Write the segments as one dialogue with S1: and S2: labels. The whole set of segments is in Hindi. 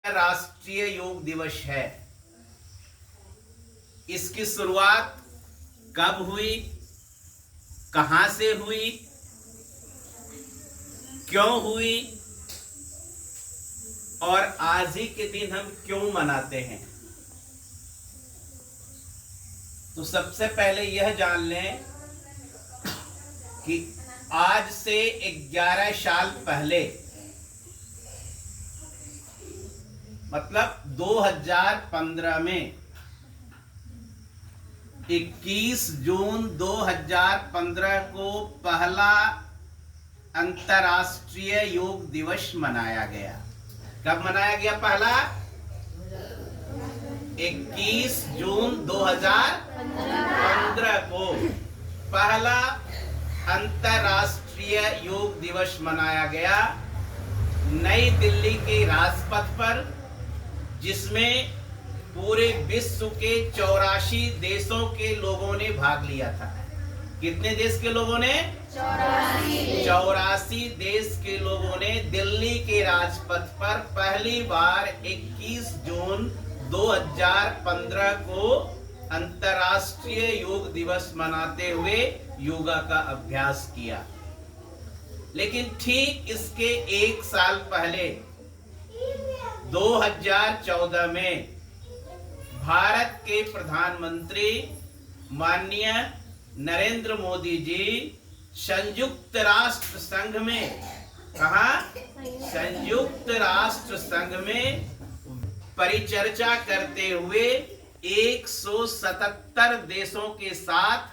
S1: राष्ट्रीय योग दिवस है। इसकी शुरुआत कब हुई, कहां से हुई, क्यों हुई और आज ही के दिन हम क्यों मनाते हैं। तो सबसे पहले यह जान लें कि आज से 11 साल पहले मतलब 2015 में 21 जून 2015 को पहला अंतर्राष्ट्रीय योग दिवस मनाया गया। कब मनाया गया? पहला 21 जून 2015 को पहला अंतर्राष्ट्रीय योग दिवस मनाया गया नई दिल्ली के राजपथ पर, जिसमें पूरे विश्व के 84 देशों के लोगों ने भाग लिया था। कितने देश के लोगों ने? 84 देश के लोगों ने दिल्ली के राजपथ पर पहली बार 21 जून 2015 को अंतर्राष्ट्रीय योग दिवस मनाते हुए योगा का अभ्यास किया। लेकिन ठीक इसके एक साल पहले 2014 में भारत के प्रधानमंत्री माननीय नरेंद्र मोदी जी संयुक्त राष्ट्र संघ में, कहा? संयुक्त राष्ट्र संघ में परिचर्चा करते हुए 177 देशों के साथ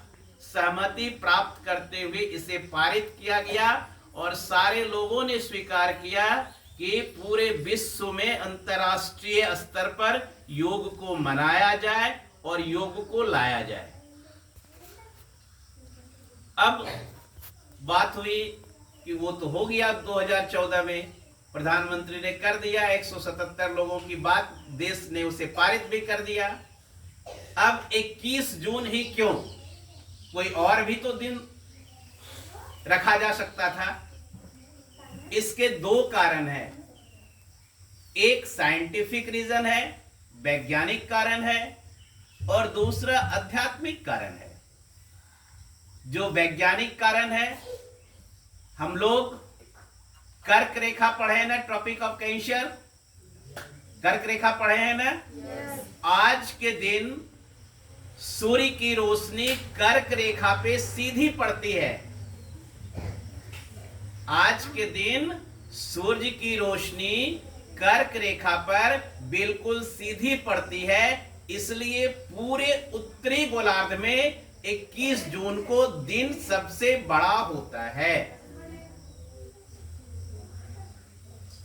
S1: सहमति प्राप्त करते हुए इसे पारित किया गया और सारे लोगों ने स्वीकार किया कि पूरे विश्व में अंतर्राष्ट्रीय स्तर पर योग को मनाया जाए और योग को लाया जाए। अब बात हुई कि वो तो हो गया 2014 में प्रधानमंत्री ने कर दिया, 177 लोगों की बात, देश ने उसे पारित भी कर दिया। अब 21 जून ही क्यों? कोई और भी तो दिन रखा जा सकता था। इसके दो कारण हैं। एक साइंटिफिक रीजन है, वैज्ञानिक कारण है, और दूसरा आध्यात्मिक कारण है। जो वैज्ञानिक कारण है, हम लोग कर्क रेखा पढ़े ना, ट्रॉपिक ऑफ कैंसर, कर्क रेखा पढ़े हैं ना? आज के दिन सूर्य की रोशनी कर्क रेखा पे सीधी पड़ती है। आज के दिन सूर्य की रोशनी कर्क रेखा पर बिल्कुल सीधी पड़ती है, इसलिए पूरे उत्तरी गोलार्ध में 21 जून को दिन सबसे बड़ा होता है।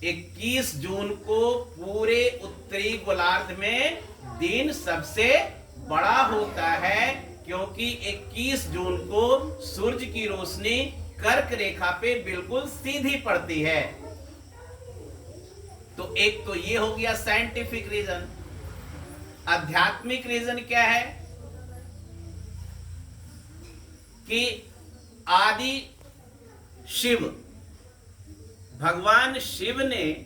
S1: 21 जून को पूरे उत्तरी गोलार्ध में दिन सबसे बड़ा होता है, क्योंकि 21 जून को सूर्य की रोशनी कर्क रेखा पे बिल्कुल सीधी पड़ती है। तो एक तो ये हो गया साइंटिफिक रीजन। आध्यात्मिक रीजन क्या है? कि आदि शिव, भगवान शिव ने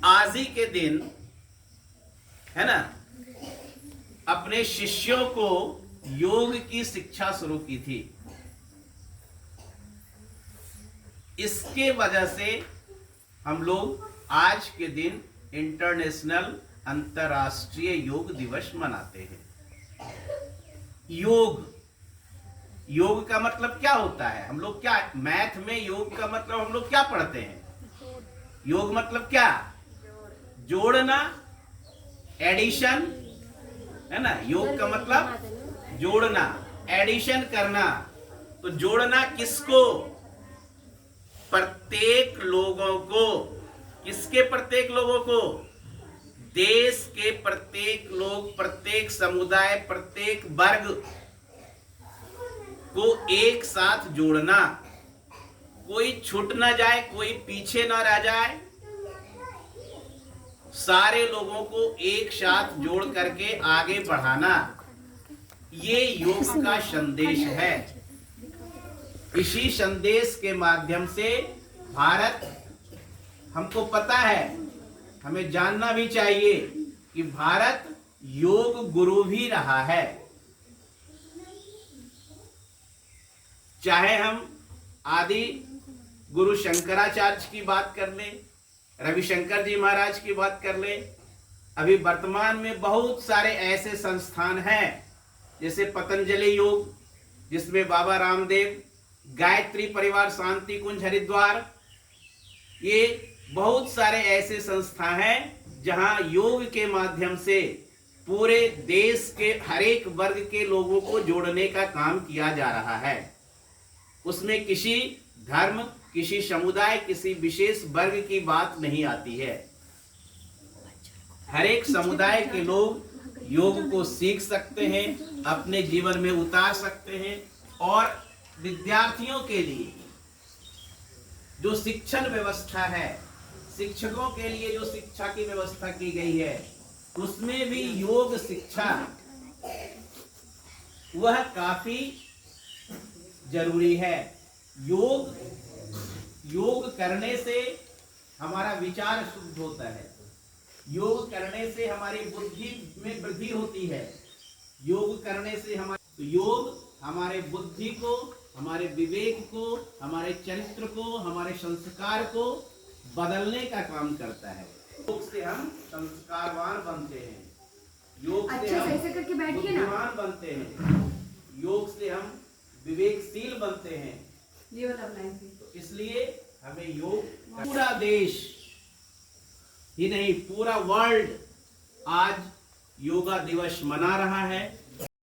S1: आज ही के दिन, है ना, अपने शिष्यों को योग की शिक्षा शुरू की थी। इसके वजह से हम लोग आज के दिन इंटरनेशनल अंतर्राष्ट्रीय योग दिवस मनाते हैं। योग का मतलब क्या होता है? हम लोग क्या मैथ में योग का मतलब हम लोग क्या पढ़ते हैं? योग मतलब क्या? जोड़ना, एडिशन, है ना? योग का मतलब जोड़ना, एडिशन करना। तो जोड़ना किसको? प्रत्येक लोगों को। किसके प्रत्येक लोगों को? देश के प्रत्येक लोग, प्रत्येक समुदाय, प्रत्येक वर्ग को एक साथ जोड़ना। कोई छूट ना जाए, कोई पीछे ना रह जाए, सारे लोगों को एक साथ जोड़ करके आगे बढ़ाना, ये योग का संदेश है। इसी संदेश के माध्यम से भारत हमको पता है, हमें जानना भी चाहिए कि भारत योग गुरु भी रहा है। चाहे हम आदि गुरु शंकराचार्य की बात कर लें, रविशंकर जी महाराज की बात कर लें, अभी वर्तमान में बहुत सारे ऐसे संस्थान हैं जैसे पतंजलि योग, जिसमें बाबा रामदेव, गायत्री परिवार शांति कुंज हरिद्वार, ये बहुत सारे ऐसे संस्था हैं जहां योग के माध्यम से पूरे देश के हर एक वर्ग के लोगों को जोड़ने का काम किया जा रहा है। उसमें किसी धर्म, किसी समुदाय, किसी विशेष वर्ग की बात नहीं आती है। हर एक समुदाय के लोग योग को सीख सकते हैं, अपने जीवन में उतार सकते हैं। और विद्यार्थियों के लिए जो शिक्षण व्यवस्था है, शिक्षकों के लिए जो शिक्षा की व्यवस्था की गई है, उसमें भी योग शिक्षा वह काफी जरूरी है। योग करने से हमारा विचार शुद्ध होता है, योग करने से हमारी बुद्धि में वृद्धि होती है, योग करने से योग हमारे बुद्धि को, हमारे विवेक को, हमारे चरित्र को, हमारे संस्कार को बदलने का काम करता है। योग से हम संस्कारवान बनते हैं, योग से हम बुद्धिमान बनते हैं, योग से हम विवेकशील बनते हैं। तो इसलिए हमें योग, पूरा देश ही नहीं पूरा वर्ल्ड आज योगा दिवस मना रहा है।